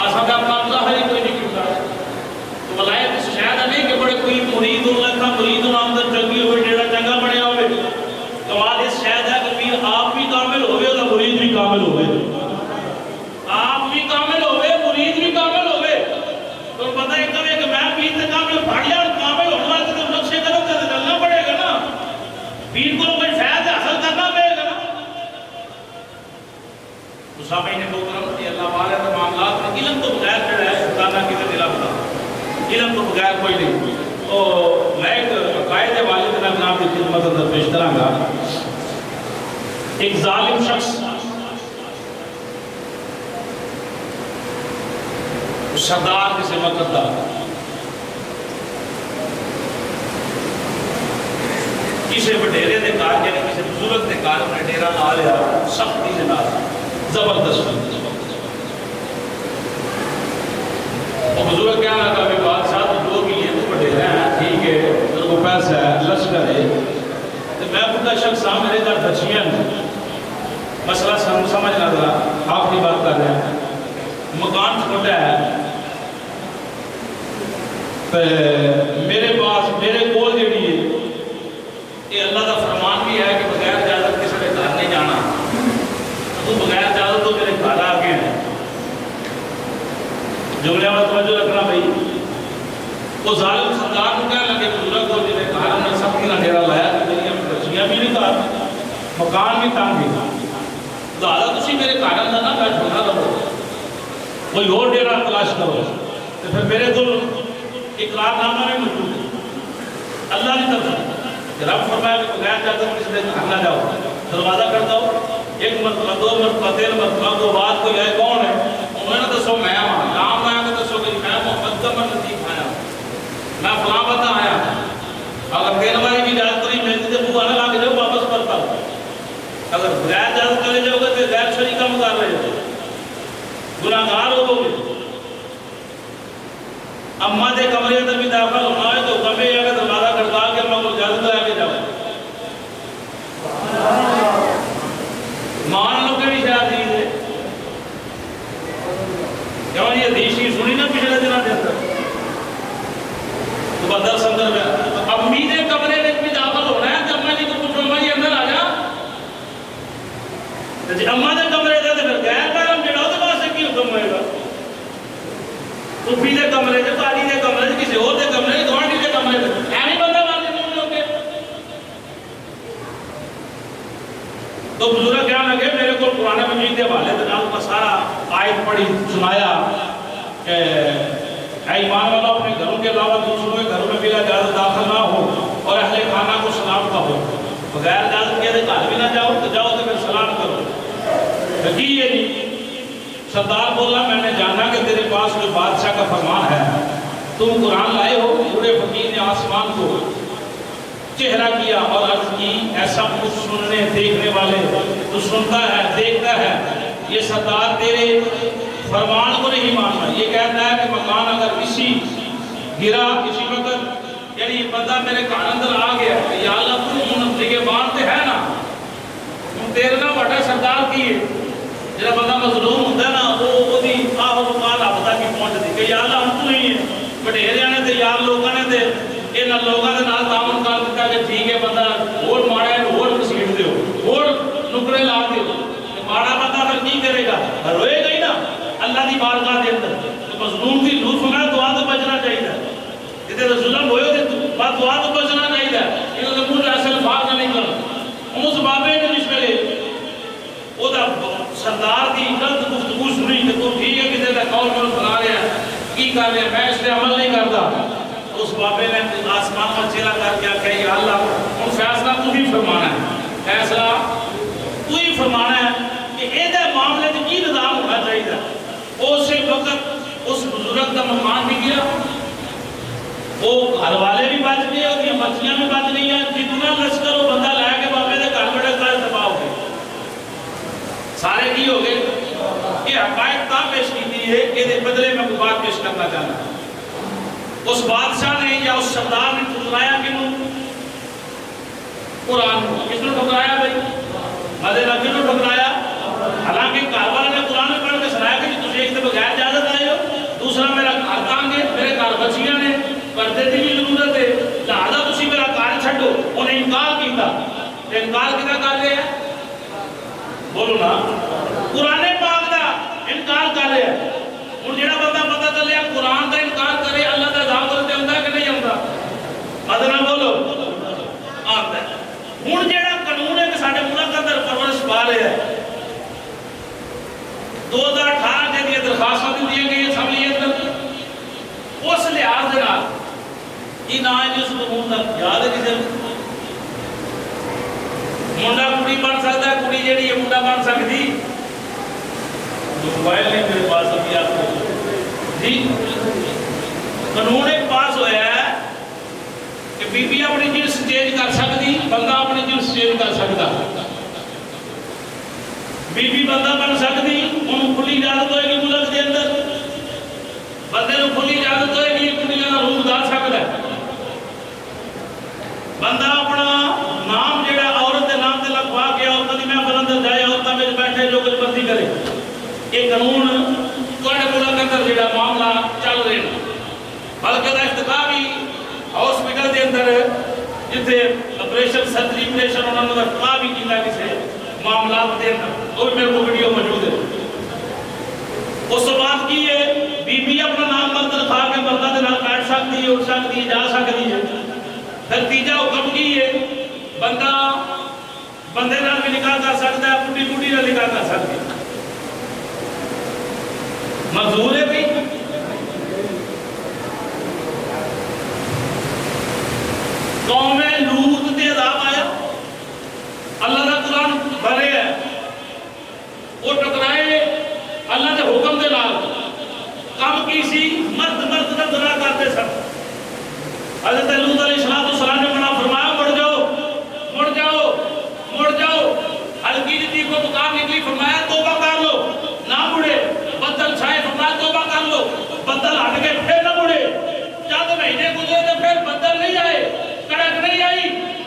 آسا کا اپنا اللہ ہے کوئی نہیں کیتا. تو بلائے اس شاید نہیں کہ بڑے کوئی مرید اللہ کا مرید اندر چنگی ہوئی ڈیڑا چنگا بڑھیا ہوئے تو آج اس شاید ہے کہ پیر آپ بھی کامل ہوئے اور مرید بھی کامل ہوئے آپ بھی کامل ہوئے مرید بھی کامل ہوئے. تو پتہ ہے کبھی کہ میں پیر سے کامل پڑھ لیا اور کامل ہونا ہے تو نقشے قدم سے چلنا پڑے گا نا پیر کو کوئی فیض حاصل کرنا پڑے گا نا. تو سامعین محترم کہ اللہ والے کے معاملات میں علم تو بغیر جڑا ہے خدانا کی دل ہوتا علم تو بغیر کوئی نہیں. تو میں ایک عقائد والد نے جناب کی خدمت اندر پیش کراں گا. ایک ظالم شخص سردار کسی وقت دا کسی وڈیرے دے کار یعنی کسی بزرگ دے کار نے ڈیرا لا لیا سختی دے نال زبردست. اور بزرگ کیا لگا کہ بادشاہ تو جو بھی ہے تو بڑے ہیں ٹھیک ہے تو کو پیسہ ہے لشکر ہے تو میں بڑا شخص ہاں میرے گھر بچیاں مسئلہ سمجھ نہ رہا آخری بات کر رہے ہیں مکان چھوٹا ہے میرے پاس میرے کول جڑی ہے یہ اللہ کا فرمان بھی ہے کہ بغیر اجازت کسی کے گھر نہیں جانا تو بغیر اجازت تو میرے گھر آ گئے ہیں. جملے میں توجہ رکھنا بھائی وہ ظالم سردار کو کہنے لگے بزرگ کو جنہیں گھر میں سب کی ڈیرا لایا کہ دنیا میں بچیاں بھی نہیں کار مکان بھی تنگ بھی تو حالا تسی میرے گھر اندر نہ بیٹھو نہ رہو کوئی اور ڈیرا تلاش کرو. تو پھر میرے کو اقرار نامہ میں موجود ہے اللہ کی طرف رب فرمایا کہ بغیر جاتا ہوں کسی نے گھر نہ جاؤ دروازہ کرتا ہوں ایک مرتبہ دو مرتبہ تین مرتبہ دو بات کوئی ہے کون ہے انہوں نے دسو میں ہوں نام آیا کہ دسو کہ میں محمد قمر لطیف آیا میں فلاں بتا آیا اگر تین باری بھی اجازت نہیں ملتی تو وہ آنے لا کے جاؤ واپس کرتا ہوں. اگر بغیر اجازت چلے جاؤ گے تو غیر شریک کام کر رہے ہو گناہگار ہو گے. اما دے کمرے اندر بھی داخل ہونا ہے تو کمرے اگر دروازہ کھڑکا کے اما کو اجازت لے کے جاؤ مان لو کہ بھی شاید چیز ہے کیوں یہ حدیث ہی سنی نا پچھلے دنوں کے اندر تو بدل سندر میں امی دے کمرے میں بھی داخل ہونا ہے تو اما جی کو پوچھو اما جی اندر آ جا جی اما دے کمرے دے پھر غیر محرم جڑا وہ واسطے کی حکم ہوئے گا صوفی دے کمرے دے قاری دے کمرے دے کسی اور دے کمرے دے گوانڈی دے کمرے دے ایویں بندہ مان کے مومن ہو کے تو بزرگ کیا لگے میرے کو قرآن مجید کے حوالے سے نال کا سارا آیت پڑھی سنایا کہ اے ایمان والا اپنے گھروں کے علاوہ دوسروں کے گھروں میں بلا اجازت داخل نہ ہو اور اہل خانہ کو سلام کہو بغیر اجازت کے گھر بھی نہ جاؤ تو جاؤ تو پھر سلام کرو یقین یہ نہیں سردار بولا میں نے جانا کہ تیرے پاس کوئی بادشاہ کا فرمان ہے تم قرآن لائے ہو بوڑھے فقیر نے آسمان کو چہرہ کیا اور عرض کی ایسا کچھ سننے دیکھنے والے تو سنتا ہے دیکھتا ہے یہ سردار تیرے فرمان کو نہیں ماننا یہ کہتا ہے کہ مکان اگر اسی گرا اسی وقت یعنی یہ بندہ میرے کان اندر آ گیا کہ یا اللہ تو ان دیگے بانتے ہے نا تم تیرے نا بڑا سردار کی جب بندہ مظلوم ہوتا ہے نا وہ بھی آہو مکان آبتا کی پہنچ دی کہ یا اللہ ہم تو نہیں ہیں بٹھیرے آنے تھے یار لوگوں نے تھے ان لوگوں نے نال تعاون کر دیتا کہ ٹھیک ہے بندہ اور ماڑا ہے اور مسیٹ دے ہو اور نکرے لا دے ہو ماڑا بندہ پھر نہیں کرے گا روئے گا ہی نا اللہ دی بارگاہ دے اندر تو مظلوم کی لطف میں دعا تو بچنا چاہیے جتے تو ظلم ہوئے ہوتے بعد دعا تو بچنا چاہیے انہوں نے مجھے اصل فاق نہیں کرنا اس بابے نے جس ویلے وہ دا سردار دی غلط گفتگو سنی کہ تو ٹھیک ہے کسی کا قول میں بنا رہا ہے کی کر رہے ہیں میں اس نے عمل نہیں کرتا اس بابے نے آسمان کا چہرہ کر کے کہ یا اللہ ان فیصلہ تو ہی فرمانا ہے فیصلہ تو ہی فرمانا ہے کہ ایدے معاملے میں کی نظام ہونا چاہیے اسی وقت اس بزرگ کا مکان بھی گیا وہ گھر والے بھی بچ گئے اور بچیاں بھی بچ گئی ہیں جتنا لشکر وہ بندہ لائے کے بابے دے گھر بڑے کا تباہ ہو گئے سارے کی ہو گئے یہ حقائق تا پیش کی ہے کہ دے بدلے میں کوئی بات پیش کرنا چاہتا ہے اس بادشاہ نے یا اس سردار نے ٹھکرایا کنوں قرآن کس نے ٹھکرایا بھائی مدے نبی نے ٹھکرایا حالانکہ کاروالا نے قرآن میں پڑھ کے سنایا کہ تجھے ایک تو بغیر اجازت آئے ہو دوسرا میرا گھر کام گے میرے گھر بچیاں نے پردے کی بھی ضرورت ہے لہذا تسی میرا کار چھڈو انہیں انکار کیتا انکار کیتا کر رہے ہیں بولو نا قرآن پاک دا انکار کر رہے ہیں اور جڑا بندہ پتہ چلے قرآن کا انکار کرے اللہ کا عذاب کرتے ہوتا ہے کہ نہیں ہوتا ادنا بولو آتا ہے ہوں جڑا قانون ہے کہ سارے ملک اندر پرورش پا رہے ہیں 2018 کے لیے درخواستیں دی گئی اسمبلی اندر اس لحاظ سے یہ نہ ہے جس کو یاد ہے کسی منڈا کڑی بن سکتا ہے کڑی جیڑی ہے منڈا بن سکتی موبائل نہیں میرے پاس ابھی آپ کو جی قانون ایک پاس ہوا ہے کہ بی بی اپنی جنس چینج کر سکتی بندہ اپنی جنس چینج کر سکتا بی بی بندہ بن سکتی انہوں کھلی اجازت ہوئے گی ملک کے اندر بندے نوں کھلی اجازت ہوئے گی کڑیاں کا روپ دار سکتا ہے بندہ اپنا نام جڑا عورت کے نام سے لگوا کے عورت کی محفل اندر جائے عورتوں میں بیٹھے جو کچھ مرضی کرے یہ قانون تھوڑے ملک اندر جڑا معاملہ چل رہے ہیں بلکہ دا افتتاح بھی ہاسپٹل کے اندر جتنے آپریشن سرجری آپریشن انہوں نے افتتاح بھی کیا کسی معاملات کے اندر وہ بھی میرے کو ویڈیو موجود ہے اس بات کی ہے بی بی اپنا نام مرد رکھا کے مردہ کے نام بیٹھ سکتی ہے اٹھ سکتی ہے جا سکتی ہے پھر تیجا حکم کی ہے بندہ بندے نال بھی نکاح کر سکتا ہے بڈھی بڈھی نال نکاح کر سکتی ہے منظور ہے بھی قوم لوط تے عذاب آیا اللہ کا قرآن بھرے ہے وہ ٹکرائے اللہ کے حکم دے نال کم کی سی مرد مرد کا گناہ کرتے سن حضرت لوط علیہ السلام نے منع فرمایا مڑ جاؤ ہلکی جتی کو مقام نکلی فرمایا توبہ کر لو نہ مڑے بدل چھائے فرمایا توبہ کر لو بدل ہٹ کے پھر نہ مڑے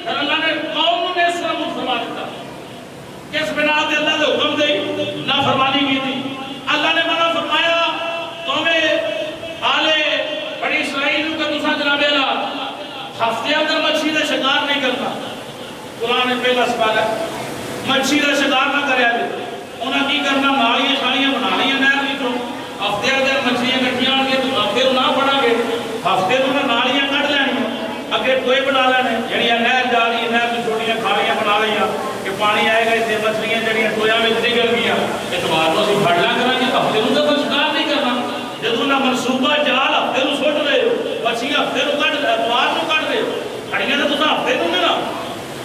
پھر اللہ نے قوم نے اس طرح فرما دیتا کس بنا دے اللہ نے حکم دے نافرمانی کی تھی اللہ نے منع فرمایا تمہیں آلے بڑی اسرائیل کا دوسرا جناب اللہ ہفتے اندر مچھی کا شکار نہیں کرنا قرآن نے پہلا سوال ہے مچھی کا شکار نہ کرے انہیں کی کرنا نالیاں شالیاں بنا لیا نہر کی طرح ہفتے اندر مچھلیاں کٹیاں آن گے تو ہفتے نہ پڑا گے ہفتے تو نالیاں کٹ لینی اگے ٹوئے بنا لینے جڑیاں نہر جا رہی نہر تو چھوٹیاں کھالیاں بنا لیا کہ پانی آئے گا اتنے مچھلیاں جڑیاں ٹویاں میں نکل گیا اتوار کو اسی پھڑ لیا کریں گے ہفتے تو کوئی شکار نہیں کرنا جدوں نہ منصوبہ جال ہفتے نو سٹ رہے ہو مچھلیاں ہفتے نو کٹ اتوار نو کٹ رہے ہو کھڑیاں تو تساں ہفتے نو نا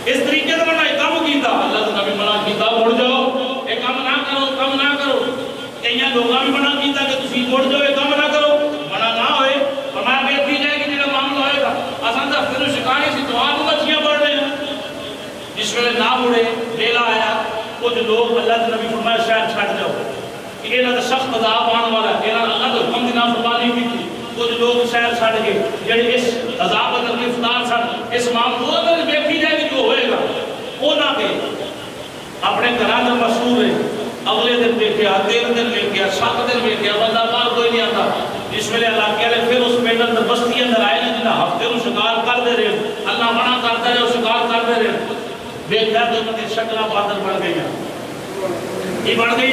اس طریقے سے بنا کام کیتا اللہ نے نبی منع کیتا مڑ جاؤ یہ کام نہ کرو کام نہ کرو کئی لوگاں بھی منع کیتا کہ تسی مڑ جاؤ یہ کام نہ کرو منع نہ ہوئے فرمایا بیٹھی جائے گی جڑا معاملہ ہوئے گا اساں تے ہفتے نو شکاری سی اتوار نو مچھلیاں پڑ رہے ہیں جس ویلے نہ مڑے ویلا آیا کچھ لوگ اللہ کے نبی فرمایا شہر چھڈ جاؤ کہ انہاں تے سخت عذاب آنے والا ہے انہاں اللہ دے حکم دی نافرمانی کی کچھ لوگ شہر چھڈ گئے جڑے اس عذاب اندر گرفتار سن اس معاملے اندر بیٹھی جائے گی جو ہوئے گا وہ نہ کہ اپنے گھراں اندر مسرور ہے اگلے دن دیکھیا تین دن دیکھیا 7 دن دیکھیا بندہ باہر کوئی نہیں آتا جس ویلے اللہ کہہ رہے پھر اس پنڈ اندر بستی اندر آئے نا جنہیں ہفتے نو شکار کر دے رہے اللہ منع کرتا ہے شکار کر دے رہے دیکھتا تو انہوں نے شکلہ باندر بڑھ گئی یہ بڑھ گئی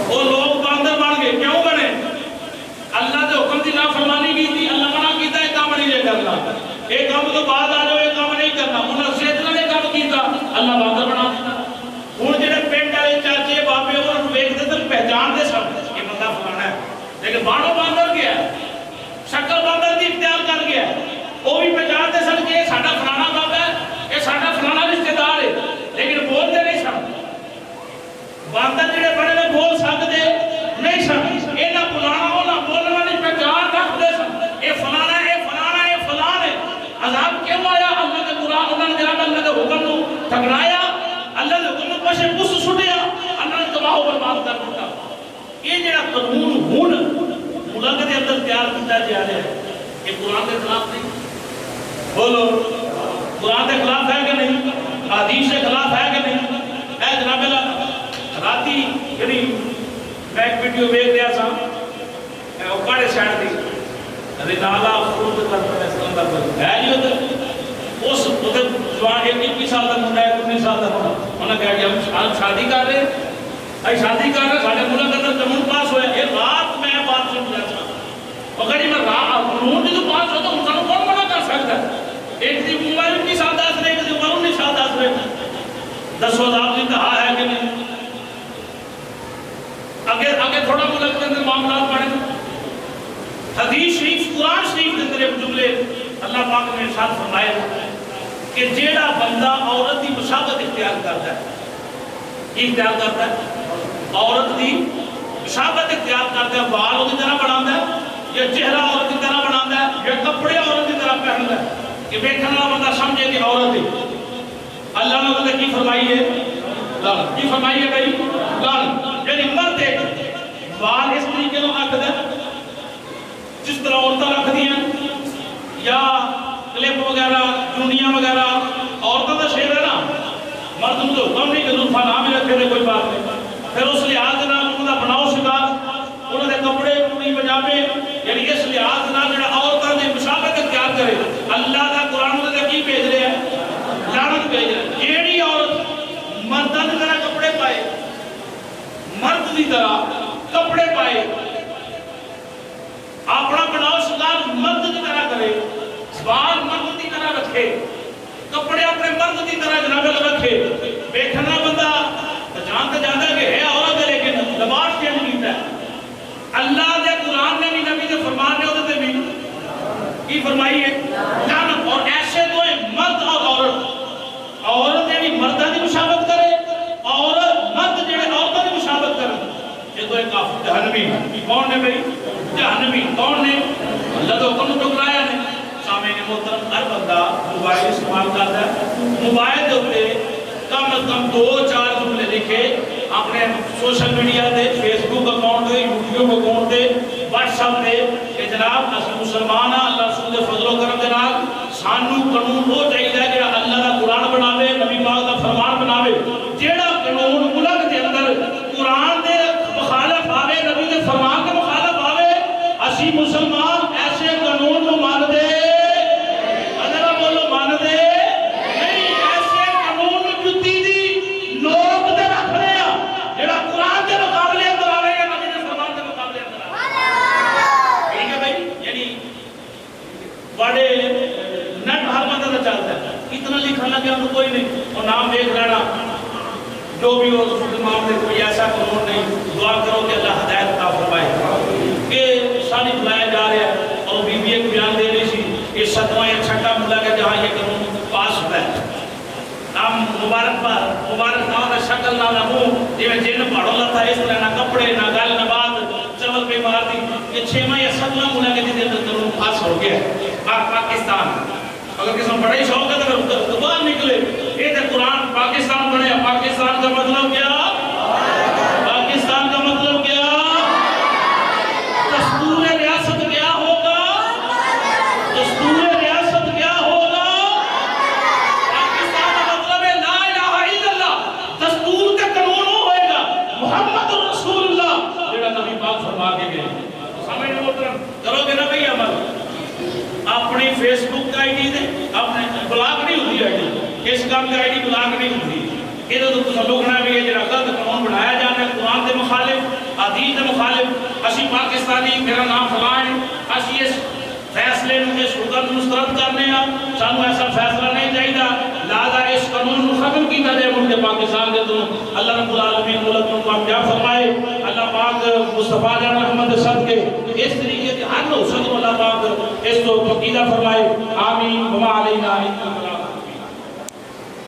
وہ لوگ باندر بڑھ گئے کیوں بنے اللہ کے حکم کی نافرمانی کی تھی اللہ منع کیتا ہے کام نہیں لے کرنا ایک کام تو بعد آ جاؤ یہ کام نہیں کرنا انہوں سے اتنا نے کام کیتا اللہ باندر بنا دیتا ہوں جڑے پنڈ والے چاچے بابے انہوں نے ویکھتے تو پہچان دے سب یہ بندہ فلانا ہے لیکن باہروں باندر گیا شکل باندر کی اختیار کر گیا وہ بھی پہچان دے سن کہ یہ ساڈا فلانا بابا ہے یہ ساڈا فلانا رشتہ دار ہے لیکن بولتے نہیں سن باندر جڑے بڑے نے بول سکتے نہیں سن یہ نہ بلانا وہ نہ بولنا نہیں پہچان رکھتے سن یہ فلانا ہے یہ فلانا ہے یہ فلان ہے عذاب کیوں آیا اللہ کے قرآن انہوں نے جناب اللہ کے حکم کو ٹھکرایا اللہ کے حکم کو پشے پس سٹیا اللہ نے تباہ و برباد کر دیتا یہ جڑا قانون ہن ملک کے اندر تیار کیتا جا رہا ہے یہ قرآن کے خلاف نہیں بولو قرآن کے خلاف ہے کہ نہیں حدیث کے خلاف ہے کہ نہیں اے جناب اللہ راتی یعنی میں ایک ویڈیو دیکھ رہا تھا اوکاڑے شہر دی رنالا خود کرتا ہے سکندر پر ہے نہیں ہوتا اس ادھر جوان 21 سال تک منڈا ہے 19 سال تک انہوں نے کہا کہ ہم شادی کر رہے ہیں شادی کر رہے ہیں ساڑھے ملک اندر قانون پاس ہویا یہ رات میں بات سن رہا تھا اگر میں قانون جو پاس ہوتا ان کا کون منع کر سکتا ہے ایک دی عمر 19 سال دس رہے ایک دی عمر 19 سال دس رہے 10,000 کی کہا ہے کہ نہیں آگے تھوڑا ملک کے اندر معاملات پڑھیں حدیث شریف قرآن شریف کے اندر ایک جملے اللہ پاک نے ارشاد فرمایا کہ جیڑا بندہ عورت کی مشابہت اختیار کرتا ہے یہ اختیار کرتا ہے عورت کی مشابہت اختیار کرتا ہے بال اس کی طرح بناتا ہے یا چہرہ عورت کی طرح بناتا ہے یا کپڑے عورت کی طرح پہنتا ہے کہ دیکھنے والا بندہ سمجھے کہ عورت ہے اللہ نے انہوں نے کی فرمائی ہے لعنت کی فرمائی ہے بھائی لعنت یعنی مرد ایک بال اس طریقے کو رکھ دے جس طرح عورتیں رکھ دی ہیں یا کلپ وغیرہ چونیاں وغیرہ عورتوں کا شیر ہے نا مرد میں تو حکم نہیں کہ زلفا نہ بھی رکھے دے کوئی بات نہیں پھر اس لحاظ سے انہوں نے بناؤ شکار انہوں نے کپڑے پوری پجامے یعنی اس لحاظ سے جڑا عورتوں کی مشابہت اختیار کرے اللہ کا قرآن نے کی بھیج رہے ہیں لعنت بھیج رہے ہیں جیڑی عورت مردوں کی طرح کپڑے پائے مرد کی طرح کپڑے پائے اپنا بناؤ شکار مرد کی طرح کرے بال مرد کی طرح رکھے کپڑے اپنے مرد کی طرح جناب رکھے بیٹھنا بندہ جانتا جاتا ہے کہ ہے عورت ہے لیکن لباس چینج کیتا ہے اللہ کے قرآن نے بھی نبی کے فرمان نے ہوتے بھی کی فرمائی ہے لعنت اور ایسے تو مرد اور عورت یعنی مردہ کی مشابہت کرے عورت مرد جڑے عورتوں کی مشابہت کرے یہ تو ایک کافر جہنمی کون نے بھائی جہنمی کون نے اللہ تو حکم ٹکرایا نے سامنے محترم ہر بندہ موبائل استعمال کرتا ہے موبائل کے اوپر کم از کم 2-4 جملے لکھے اپنے سوشل میڈیا دے فیس بک اکاؤنٹ دے یوٹیوب اکاؤنٹ دے واٹس ایپ دے کہ جناب اصل مسلمان اللہ رسول دے فضل و کرم دے نال سانو قانون وہ چاہیے کہ اللہ دا اسی مسلمان ایسے قانون کو مان دے اگر بولو مان دے نہیں ایسے قانون جتی دی لوگ دے رکھ رہے ہیں جڑا قرآن کے مقابلے اندر آ رہے ہیں نبی کے فرمان کے مقابلے اندر آ رہے ہیں ٹھیک ہے بھائی یعنی بڑے نٹ ہر بندہ چلتا ہے اتنا لکھا لگے ہم کوئی نہیں اور نام دیکھ لینا جو بھی ہو مسلمان دے کوئی ایسا قانون نہیں دعا کرو کہ اللہ ہدایت عطا فرمائے کہ سانی بلایا جا رہا ہے اور بی بی ایک بیان دے رہی سی کہ 7واں یا 6واں ملک ہے جہاں یہ قانون پاس ہوا ہے ہم مبارک نہ شکل نہ منہ جی میں جن پڑھو لتا ہے اس طرح نہ کپڑے نہ گل نہ بات چول پہ مار دی یہ 6واں یا 7واں ملک ہے جس قانون پاس ہو گیا ہے پاکستان اگر کسی بڑا ہی شوق ہے تو باہر نکلے یہ تو قرآن پاکستان بنے پاکستان کا مطلب کیا پاکستان کا مطلب کیا دستور ریاست کیا ہوگا دستور ریاست کیا ہوگا پاکستان کا مطلب ہے لا الہ الا اللہ دستور کا قانون ہوئے گا محمد رسول اللہ جیڑا نبی پاک فرما کے گئے سمجھ نہیں محترم کرو گے نا بھئی عمل اپنی فیس بک کا آئی ڈی دے اپنے بلاک نہیں ہوتی آئی ڈی اس کام کی آئی ڈی بلاک نہیں ہوتی یہ تو سلوکنا بھی ہے جنہا غلط قانون بنایا جانا ہے قرآن دے مخالف حدیث دے مخالف اسی پاکستانی میرا نام فلائیں اسی اس فیصلے میں اس حکم مسترد کرنے ہیں سانو ایسا فیصلہ نہیں چاہیے لہذا اس قانون کو ختم کی جائے ملک پاکستان کے تو اللہ رب العالمین ملک کو کامیاب فرمائے اللہ پاک مصطفیٰ جان محمد صد کے اس طریقے سے ہر لوگ صد اللہ پاک اس کو عقیدہ فرمائے آمین وما علینا